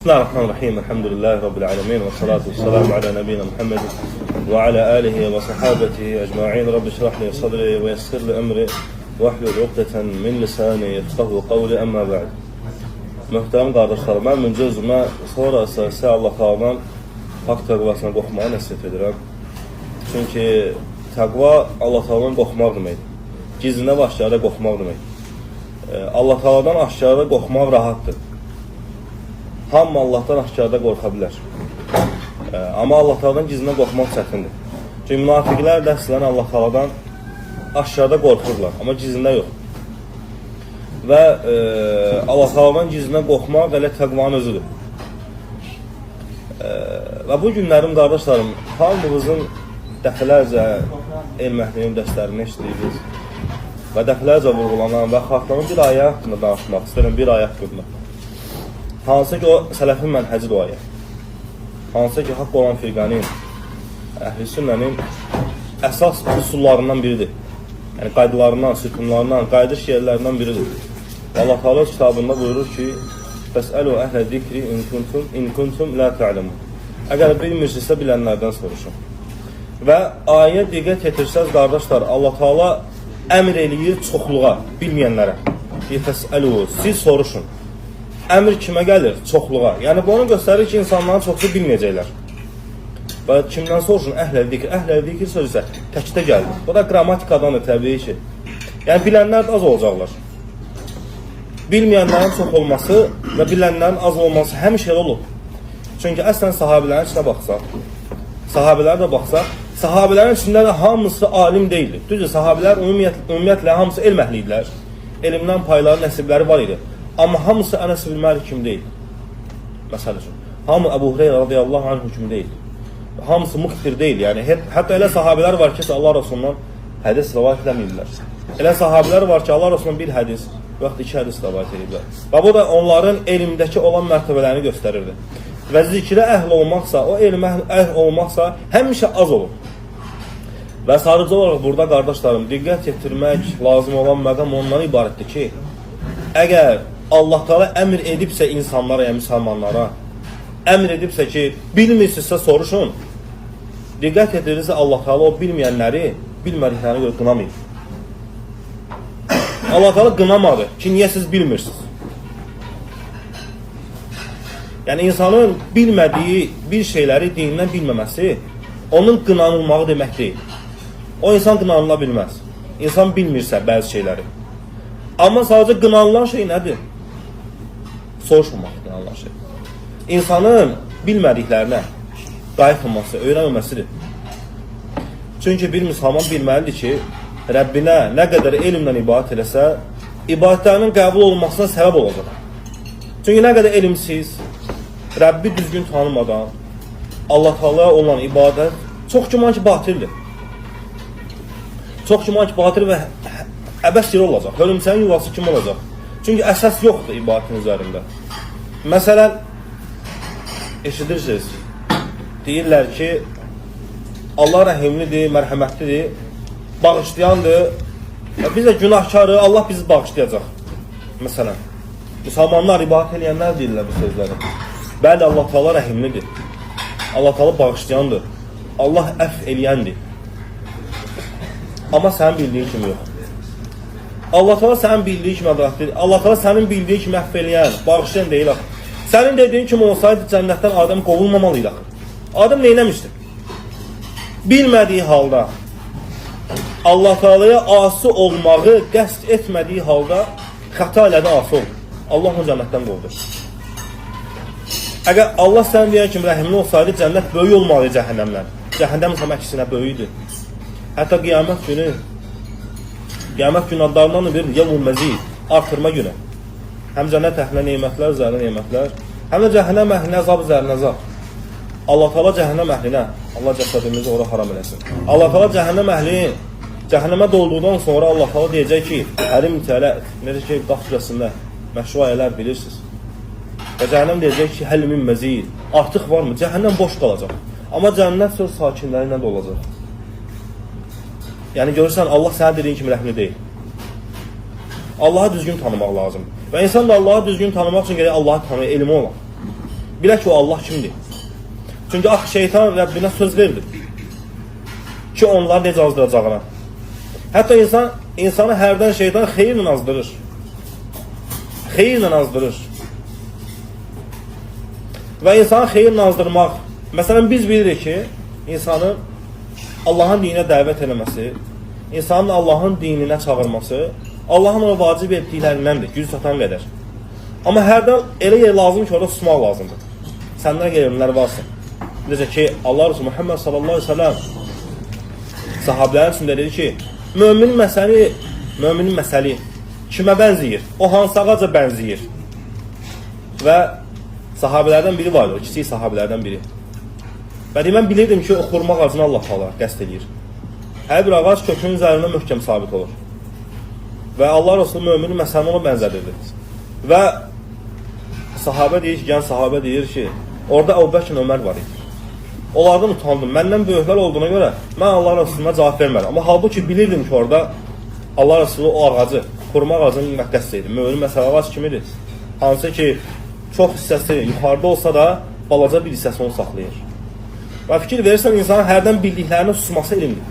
Bismillahirrahmanirrahim. Elhamdülillahi Rabbil alemin. Ve salatu vesselamu ala nebiyyina Muhammed ve ala alihi ve sahabetihi ecma'in. Rabbi şrah li sadri ve yessir li emri ve ahlul uqdeten min lisani yefqahu qavli emma ba'd. Möhtərəm qardaşlarım, mən müncə özümə sonrası sizə Allah Teala'dan haqq təqvasına qorxmağı nəsihət edirəm. Çünki təqva Allah Teala'dan qorxmaq deməkdir. Gizlinə və aşkarda qorxmaq deməkdir. Allah Teala'dan aşkarda qorxmaq rahatdır. Hamı Allahdan aşkarda qorxa bilər. Amma Allah Teala'dan gizlinə qorxmaq çətindir. Çünki münafiqlər də əslən Allah Teala'dan aşkarda qorxurlar, amma gizlinə yox. Və Allah Teala'dan gizlinə qorxmaq elə təqvanın özüdür. Və bu günlərim qardaşlarım, hamımızın dəfələrcə elm əhlinin dərslərini işləyirik və dəfələrcə vurğulanan və xatlanan bir ayə haqqında danışmaq istəyirəm, bir ayə haqqında. Hansı ki o sələfin mənhəcidir o ayə. Hansı ki haqq olan firqənin, əhl-i sünnənin əsas üsullarından biridir. Yəni qaydalarından, sütunlarından, qayda şiirlərindən biridir. Allah Teala kitabında buyurur ki: "Fəsəlu əhlə zikri in kuntum la ta'lemun." Əgər bilmirsinizsə bilənlərdən soruşun. Və ayə diqqət yetirsəz qardaşlar, Allah Teala əmr eləyir çoxluğa, bilməyənlərə. Fəsəlu, siz soruşun. Əmr kimə gəlir? Çoxluğa. Yəni bunu göstərir ki, insanların çoxsu bilməyəcəklər. Və kimdən soruşun? Əhlə zikr. Əhlə zikr sözü isə təkdə gəldi. Bu da qrammatikadandır təbii ki. Yəni bilənlər az olacaqlar. Bilməyənlərin çox olması və bilənlərin az olması həmişə olub. Çünki əslən sahabilərin içinə baxsaq, sahabilərə də baxsaq, sahabilərin içində də hamısı alim deyildi. Düzdür, sahabilər ümumiyyətlə hamısı elm əhli idilər. Elmdən payları, nəsibləri var idi. Amma hamısı Ənəs ibn Məlik kimi deyil. Məsəl üçün, hamı Əbu Hüreyrə radiyallahu anh kimi deyil. Hamısı muxtir deyil. Yəni hətta elə sahabilər var ki, Allah Rasulundan hədis rivayət etməyiblər. Elə sahabilər var ki, Allah Rasulundan bir hədis və yaxud iki hədis rivayət ediblər. Və bu da onların elmdəki olan mərtəbələrini göstərirdi. Və zikrə əhl olmaqsa, o elmə əhl olmaqsa həmişə az olur. Və sadəcə olaraq burada qardaşlarım, diqqət yetirmək lazım olan məqam ondan ibarətdir ki, əgər Allah Teala əmr edibsə insanlara, yəni müsəlmanlara, əmr edibsə ki, bilmirsinizsə soruşun. Diqqət edirirsə Allah Teala o bilməyənləri, bilmədiklərini görə qınamayıb. Allah Teala qınamadı ki, niyə siz bilmirsiniz? Yəni insanın bilmədiyi bir şeyləri dinindən bilməməsi, onun qınanılmağı demək deyil. O insan qınanıla bilməz. İnsan bilmirsə bəzi şeyləri. Amma sadəcə qınanılan şey nədir? Soruşmamaq qınanılan şey. İnsanın bilmədiklərinə qayıtmaması, öyrənməməsidir. Çünki bir müsəlman bilməlidir ki, Rəbbinə nə qədər elmlə ibadət eləsə, ibadətlərinin qəbul olunmasına səbəb olacaq. Çünki nə qədər elmsiz, Rəbbi düzgün tanımadan, Allah Teala'ya olan ibadət çox güman ki, batildir. Çox güman ki, batil və əbəs yeri olacaq. Hörümçənin yuvası kim olacaq? Çünki əsas yoxdur ibadətin üzərində. Məsələn, eşidirsiniz, deyirlər ki, Allah rəhimlidir, mərhəmətlidir, bağışlayandır, biz də günahkarı, Allah bizi bağışlayacaq. Məsələn, müsəlmanlar ibadət eləyənlər deyirlər bu sözləri. Bəli, Allah Teala rəhimlidir, Allah Teala bağışlayandır, Allah əfv eləyəndir. Amma sənin bildiyin kimi yox. Allah Teala sənin bildiyi kimi əvvəldir. Allah Teala sənin bildiyi kimi əfv eləyən, bağışlayan deyil axı. Sənin dediyin kimi olsaydı cənnətdən Adəm qovulmamalıydı axı. Adəm neynəmişdir? Bilmədiyi halda, Allah Teala'ya asi olmağı qəsd etmədiyi halda xəta elədi, asi oldu. Allah onu cənnətdən qovdu. Əgər Allah sən deyən kimi rəhimli olsaydı, cənnət böyük olmalıydı cəhənnəmdən. Cəhənnəm isə əksinə böyükdür. Hətta qiyamət günü adlarından bir yevmul məzid, artırma günü. Həm cənnət əhlinə nemətlər, üzərinə nemətlər, həm də cəhənnəm əhlinə əzab, üzərinə əzab. Allah Teala cəhənnəm əhlinə, Allah cəsədimizi ora haram eləsin. Allah Teala cəhənnəm əhlin, cəhənnəmə dolduqdan sonra Allah Teala deyəcək ki, hərim tələt, necə ki, qaf surəsində məşru ayələr bilirsiniz. Və cəhənnəm deyəcək ki, həl min məzid, artıq varmı? Cəhənnəm boş qalacaq. Amma cənnət söz sakinləri ilə də olacaq. Yəni görürsən, Allah sənə dediyin kimi rəhmli deyil. Allahı düzgün tanımaq lazım. Və insan da Allahı düzgün tanımaq üçün gərək Allahı tanıya elmi olan. Bilə ki, o Allah kimdir? Çünki axı şeytan Rəbbinə söz verdi ki, onları necə azdıracağına. Hətta insanı hərdən şeytan xeyirlə azdırır. Xeyirlə azdırır. Və insanı xeyirlə azdırmaq, məsələn, biz bilirik ki, insanın Allahın dininə dəvət eləməsi, insanın Allahın dininə çağırması, Allahın ona vacib etdiklərindəndir, gücü çatan qədər. Amma hərdən elə yer lazım ki, orada susmaq lazımdır. Səndən qeyrimlər varsın. Necə ki, Allah Resulü Muhammed sallallahu aleyhi ve sellem sahabələrin içində dedi ki, müminin məsəli kimə bənziyir? O hansı ağaca bənziyir? Və sahabələrdən biri vardır, o kiçik sahabələrdən biri. Və mən bilirdim ki, o xurma ağacını Allah Teala qəsd edir. Hər bir ağac kökünün üzərində möhkəm sabit olur. Və Allah Resulü müminin məsəlini ona bənzədirdi. Və sahabə deyir ki, gənc sahabə deyir ki, orada Əbu Bəkr Ömər var idi. Onlardan utandım. Məndən böyüklər olduğuna görə mən Allah Resulüna cavab vermədim. Amma halbuki bilirdim ki, orada Allah Resulü o ağacı, xurma ağacını qəsd edir. Müminin məsələ ağac kimidir? Hansı ki, çox hissəsi yuxarıda olsa da balaca bir hissəsi onu saxlayır. Və fikir verirsən, insanın hərdən bildiklərini susması elmdir.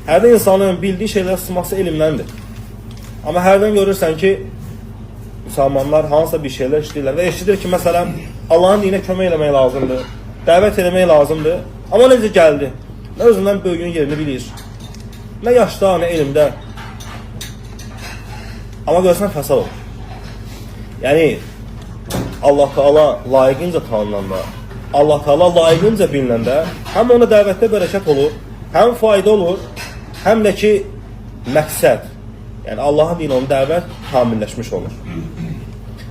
Hərdən insanın bildiyi şeyləri susması elmdəndir. Amma hərdən görürsən ki, müsəlmanlar hansısa bir şeylər işləyirlər və eşidir ki, məsələn, Allahın dinə kömək eləmək lazımdır, dəvət eləmək lazımdır. Amma necə gəldi? Nə özündən böyüyün yerini bilir, nə yaşda, nə elmdə. Amma görürsən, fəsad olur. Yəni, Allah Teala layiqincə tanınanda, Allah Teala layiqincə bililəndə, həm ona dəvətdə bərəkət olur, həm fayda olur, həm də ki, məqsəd, yəni Allahın dini onun dəvət kamilləşmiş olur.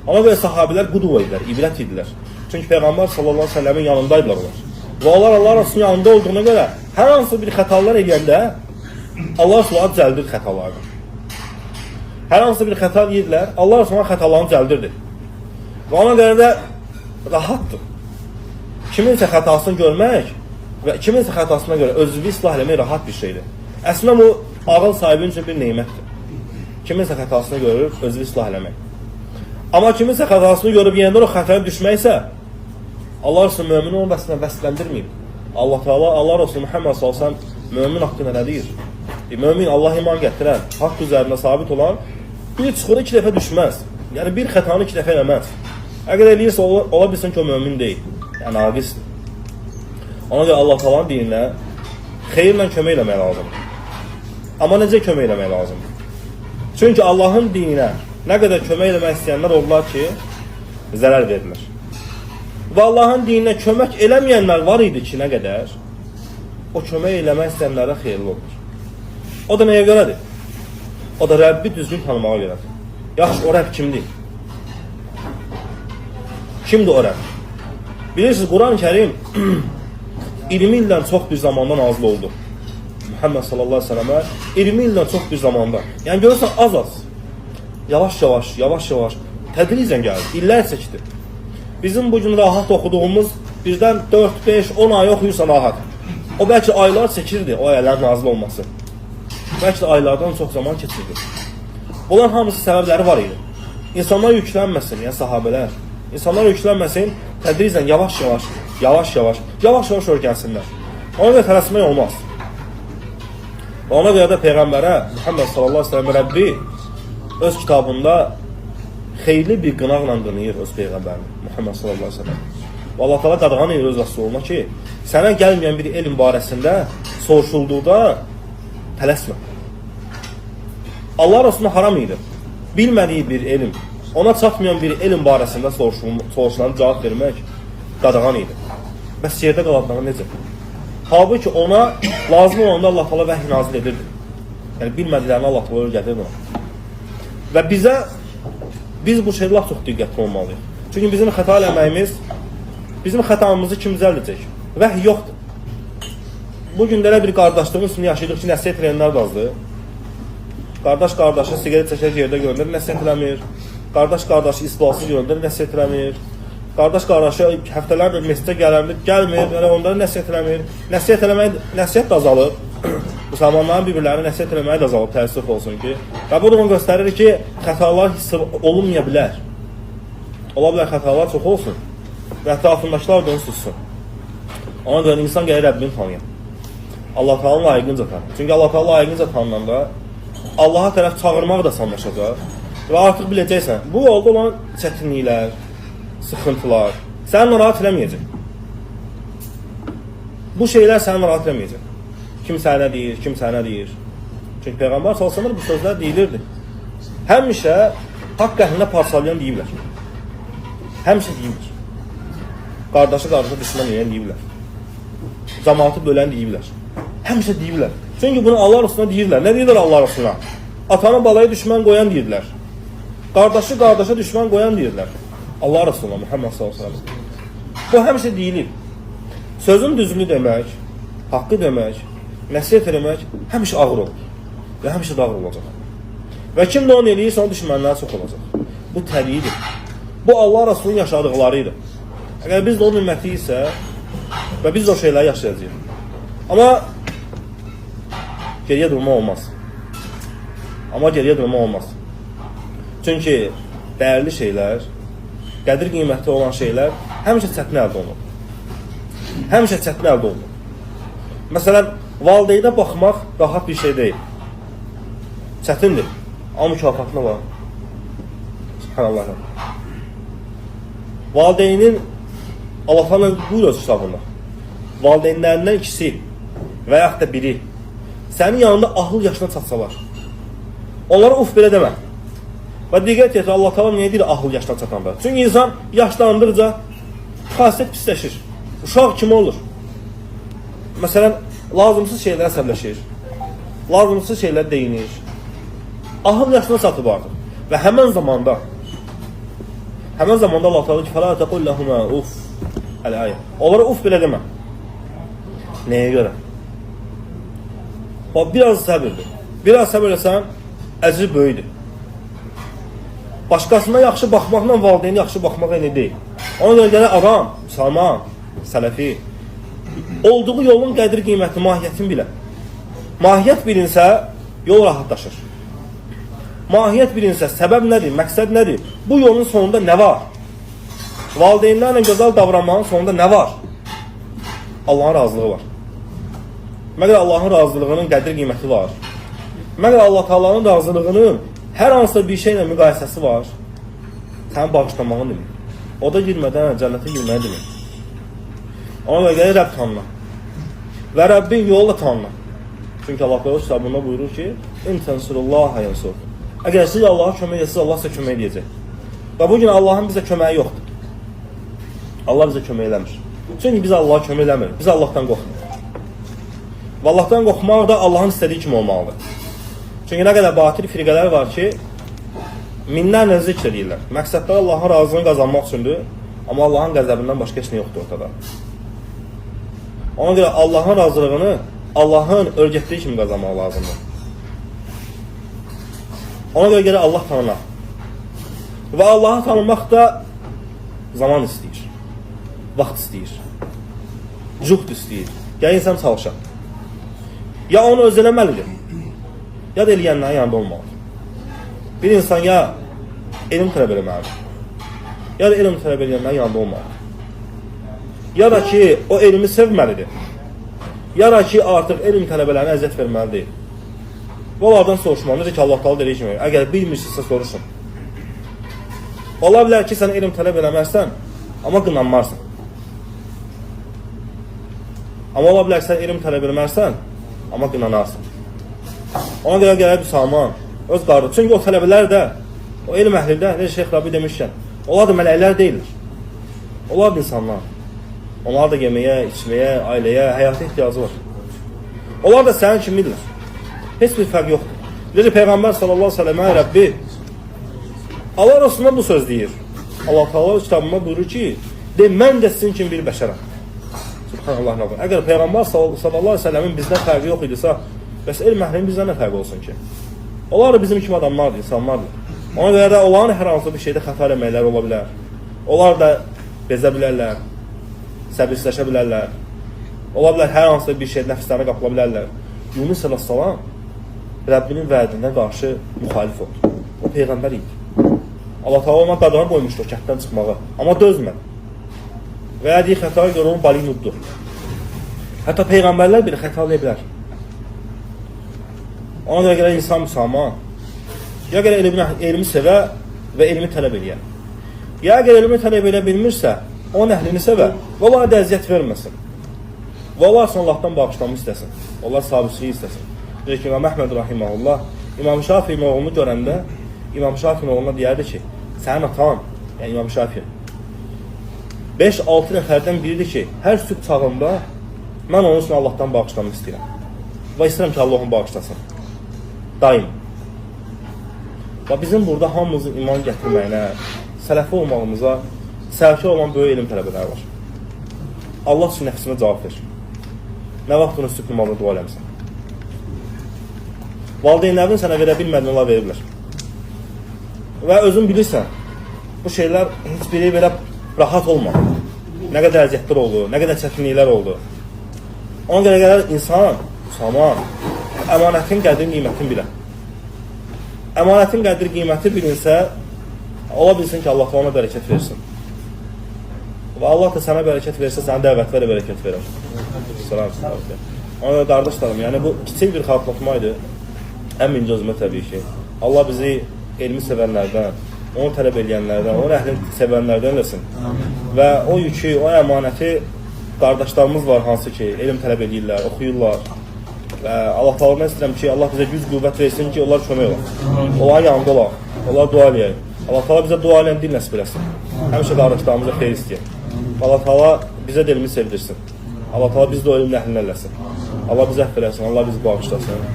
Amma belə sahabilər quduv idilər, ibrət idilər. Çünki Peyğəmbər sallallahu aleyhi ve sellemin yanındaydılar onlar. Və onlar Allah Resulü'nün yanında olduğuna görə hər hansı bir xətalar eləyəndə Allah Resulü düzəldir xətalarını. Hər hansı bir xəta edirlər, Allah Resulü'nün xətalarını düzəldirdi. Və ona görə də rahatdır. Kiminsə xətasını görmək və kiminsə xətasına görə özünü islah eləmək rahat bir şeydir. Əslində bu ağıl sahibi üçün bir neymətdir. Kiminsə xətasını görür, özünü islah eləmək. Amma kiminsə xətasını görüb yenidən o xətaya düşməksə, Allah Resulü mümini onun vəsləndirməyib. Allah Teala, Allah Resulü Muhammed sallallahu aleyhi ve sellem mümin haqqında nə deyir? Mümin Allah iman gətirən, haqq üzərində sabit olan bir çuxura 2 dəfə düşməz. Yəni bir xətanı 2 dəfə eləməz. Əgər eləyirsə, ola bilsin ki, o mümin deyil. Yəni aqisdir. Ona görə Allah Teala'nın dininə xeyirlə kömək eləmək lazımdır. Amma necə kömək eləmək lazımdır? Çünki Allahın dininə nə qədər kömək eləmək istəyənlər olurlar ki, zərər verilir. Və Allahın dininə kömək eləməyənlər var idi ki, nə qədər o kömək eləmək istəyənlərə xeyirli olur. O da nəyə görədir? O da Rəbbi düzgün tanımağa görədir. Yaxşı, o Rəbb kimdir? Kimdir o Rəbb? Bilirsiniz, Quran-ı Kərim 20 ildən çox bir zamanda nazil oldu. Muhammed sallallahu aleyhi ve sellemə 20 ildən çox bir zamanda. Yəni görürsən, az-az. Yavaş-yavaş, tədricən gəldi. İllər çəkdi. Bizim bugün rahat oxuduğumuz birdən 4, 5, 10 ay oxuyursan rahat. O bəlkə aylar çəkirdi, o ayələr nazil olması. Bəlkə də aylardan çox zaman keçirdi. Bunların hamısı səbəbləri var idi. İnsanlar yüklənməsin, yəni sahabələr. İnsanlar yüklənməsin, tədricən yavaş-yavaş öyrənsinlər. Ona görə tələsmək olmaz. Ona görə də Peyğəmbərə Muhammed sallallahu aleyhi ve sellem Rəbbi öz kitabında xeyirli bir qınaqla qınayır öz Peyğəmbərini Muhammed sallallahu aleyhi ve sellem. Və Allah Teala qadağan edir öz Rasuluna ki, sənə gəlməyən bir elm barəsində soruşulduqda tələsmə. Allah Rasuluna haram edir. Bilmədiyi bir elm, ona çatmayan bir elm barəsində soruşulan cavab vermək qadağan edir. Bəs yerdə qalanlara necə? Halbuki ona lazım olanda Allah Teala vəhy nazil edirdi. Yəni bilmədiklərini Allah Teala öyrədir ona. Və biz bu şeydə çox diqqətli olmalıyıq. Çünki bizim xəta eləməyimiz, bizim xətamızı kim düzəldəcək? Vəhy yoxdur. Bugün də elə bir qardaşlığın üstünü yaşayırıq ki, nəsihət edənlər də azdır. Qardaş qardaşı sigaret çəkər yerdə görünür, nəsihət eləmir. Qardaş qardaşı istilası görünür, nəsihət eləmir. Qardaş qardaşı həftələrlə məscidə gəlmir, yəni onları nəsihət eləmir. Nəsihət də azalır. Müsəlmanların bir-birlərini nəsihət eləməyi də azalıb, təəssüf olsun ki. Və bu da onu göstərir ki, xətalar hissi olunmaya bilər. Ola bilər xətalar çox olsun. və ətrafındakılar da onu sussun. Ona görə insan gəlir Rəbbini tanıyır. Allah Teala layiqincə tanıyır. Çünki Allah Teala layiqincə tanınanda Allaha tərəf çağırmaq da sanlaşacaq və artıq biləcəksən, bu yolda olan çətinliklər, sıxıntılar səni narahat eləməyəcək. Bu şeylər səni narahat eləməyəcək. Kim sənə deyir, kim sənə deyir. Çünki Peyğəmbər sallallahu bu sözlər deyilirdi. Həmişə haqq əhlində parçalayan deyiblər. Həmişə deyiblər. Qardaşı qardaşa düşmən eləyən deyiblər. Cəmaatı bölən deyiblər. Həmişə deyiblər. Çünki bunu Allah Rasuluna deyirlər. Nə deyirlər Allah Rasuluna? Atanı balaya düşmən qoyan deyirlər. Qardaşı qardaşa düşmən qoyan deyirlər. Allah Rasuluna Muhammed sallallahu əleyhi və səlləm. Bu həmişə deyilir. Sözün düzünü demək, haqqı demək, nəsihət eləmək həmişə ağır olur və həmişə də ağır olacaq. Və kim də onu eləyirsə, onun düşmənləri çox olacaq. Bu təbiidir. Bu Allah Rasulunun yaşadıqlarıydı. Əgər biz də onun ümməti isə və biz də o şeyləri yaşayacağıq. Amma geriyə durma olmaz. Çünki dəyərli şeylər, qədir qiymətli olan şeylər həmişə çətin əldə olunur. Məsələn, valideynə baxmaq rahat bir şey deyil. Çətindir. Amma mükafatına var. Subhanallah. Valideynin Allah Teala buyur öz kitabında. Valideynlərindən ikisi və yaxud da biri sənin yanında ahıl yaşına çatsalar, onlara uf belə demə. Və diqqət yetir, Allah Teala niyə deyir ahıl yaşına çatanda? Çünki insan yaşlandıqca xasiyyət pisləşir. Uşaq kimi olur. Məsələn, lazımsız şeylərə əsəbləşir. Lazımsız şeylər deyinir. Ahıl yaşına çatıb artıq. Və həmən zamanda Allah Teala ki, fələ təqul ləhumə uf. Əl-ayə. Onlara uf belə demə. Nəyə görə? Biraz səbirdir. Biraz səbir eləsən, əcri böyüdür. Başqasına yaxşı baxmaqla valideyni yaxşı baxmaq elə deyil. Ona görə gələ adam, müsəlman, sələfi olduğu yolun qədir qiyməti, mahiyyətini bilə. Mahiyyət bilinsə, yol rahatlaşır. Mahiyyət bilinsə, səbəb nədir, məqsəd nədir? Bu yolun sonunda nə var? Valideynlərlə gözəl davranmanın sonunda nə var? Allahın razılığı var. Məgər Allahın razılığının qədir qiyməti var. Məgər Allah Taala'nın razılığının hər hansısa bir şeylə müqayisəsi var. Sənin bağışlamağın demir. O da girmədən cənnətə girməyə demir. Ona görə gəlir Rəbb tanına. Və Rəbbin yolu da tanına. Çünki Allah Teala kitabında buyurur ki, "İn tansurullaha yansur." Əgər siz Allaha kömək etsiniz, Allah sizə kömək edəcək. Və bu gün Allahın bizə köməyi yoxdur. Allah bizə kömək eləmir. Çünki biz Allaha kömək eləmir. Biz Allahdan qorxmuruq. Və Allahdan qorxmaq da Allahın istədiyi kimi olmalıdır. Çünki nə qədər batil firqələr var ki, minlərlə zikr edirlər. Məqsədləri Allahın razılığını qazanmaq üçündür, amma Allahın qəzəbindən başqa heç nə yoxdur ortada. Ona görə Allahın razılığını Allahın öyrətdiyi kimi qazanmaq lazımdır. Ona görə gələ Allah tanımaq. Və Allahı tanımaq da zaman istəyir, vaxt istəyir, cühd istəyir. Gəl insan çalışaq. Ya onu öz eləməlidir, ya da eləyənlərin yanında olmalıdır. Bir insan ya elm tələb eləməlidir, ya da elm tələb eləyənlərin yanında olmalıdır. Ya da ki, o elmi sevməlidir, ya da ki, artıq elm tələbələrinə əziyyət verməli deyil. Bu onlardan soruşmalı, necə ki, Allah Teala dediyi kimi, əgər bilmirsinizsə soruşun. Ola bilər ki, sən elm tələb eləməzsən, amma qınanmarsan. Amma ola bilər ki, sən elm tələb eləməzsən, amma qınanarsın. Ona görə gəlir müsəlman, öz qardı. Çünki o tələbələr də, o elm əhlində, necə Şeyx Rabi demişkən, onlar da mələklər deyirlər. Onlar da insanlar. Onlar da yeməyə, içməyə, ailəyə, həyata ehtiyacı var. Onlar da sənin kimidirlər. Heç bir fərq yoxdur. Necə Peyğəmbər sallallahu aleyhi ve sellemə Rəbbi Allah Rasuluna bu söz deyir. Allah Teala kitabında buyurur ki, de mən də sizin kimi bir bəşərəm. Subhanallah. Əgər Peyğəmbər sallallahu aleyhi ve sellemin bizdən fərqi yox idisə, bəs elm əhlinin bizdən nə fərqi olsun ki? Onlar da bizim kimi adamlardır, insanlardır. Ona görə də onların hər hansı bir şeydə xəta eləməkləri ola bilər. Onlar da bezə bilərlər, səbirsizləşə bilərlər. Ola bilər hər hansı bir şeydə nəfslərə qapıla bilərlər. Yunus əleyhissalam Rəbbinin vədinə qarşı müxalif oldu. O Peyğəmbər idi. Allah Teala ona qadağan qoymuşdu kənddən çıxmağı. Amma dözmədi. və ya deyir xətaya görə onun balinuddur. Hətta peyğəmbərlər belə xətalaya bilər. Ona görə insan müsəlman ya görə elmi sevə və elmi tələb edir. Ya görə elmi tələb edə bilmirsə, onun əhlini sevə və onlara da əziyyət verməsin. Və onlar üçün Allahdan bağışlanma istəsin. Allah sabitçiliyi istəsin. Deyir ki, İmam Əhməd rahiməhullah İmam Şafii oğlunu görəndə İmam Şafii oğluna deyərdi ki, sənin atan, yəni İmam Şafii 5-6 nəfərdən biridir ki, hər sübh çağında mən onun üçün Allahdan bağışlanma istəyirəm. Və istəyirəm ki, Allah onu bağışlasın. Daim. Və bizim burada hamımızın iman gətirməyinə, sələfi olmağımıza səvki olan böyük elm tələbələri var. Allah üçün nəfsimə cavab ver. Nə vaxt onu sübh namazda dua eləmsən? Valideynlərin sənə verə bilmədin, onlar veriblər. Və özün bilirsən, bu şeylər heç biri belə rahat olmadı. Nə qədər əziyyətlər oldu, nə qədər çətinliklər oldu. Ona görə qədər insan, müsəlman, əmanətin qədri qiymətini bilə. Əmanətin qədri qiyməti bilinsə, ola bilsin ki, Allah ona bərəkət versin. Və Allah da sənə bərəkət versə, sənə dəvətlərə bərəkət verər. Salam. Ona görə qardaşlarım, yəni bu kiçik bir xatırlatmaydı. Ən birinci özümə təbii ki, Allah bizi elmi sevənlərdən, onu tələb edənlərdən, onun əhlini sevənlərdən eləsin. Və o yükü, o əmanəti qardaşlarımız var hansı ki, elm tələb edirlər, oxuyurlar. Və Allah Taala'dan istəyirəm ki, Allah bizə güc qüvvət versin ki, onlar kömək olaq. Onların yanında olaq, onlar dua eləyək. Allah Taala bizə dua eləyən dil nəsib eləsin. Həmişə qardaşlarımıza xeyir istəyək. Allah Taala bizə də elmi sevdirsin. Allah Taala bizi də o elmin əhlini eləsin. Allah bizə əfv eləsin, Allah bizi bağışlasın.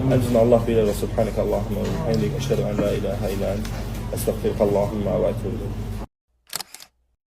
Həmçinin Allah bilir və subhanəkə Allahümə və bihamdik, əşhədu ən la ilahə illə əntə, əstəğfiruka Allahümə və etûbü ileyk.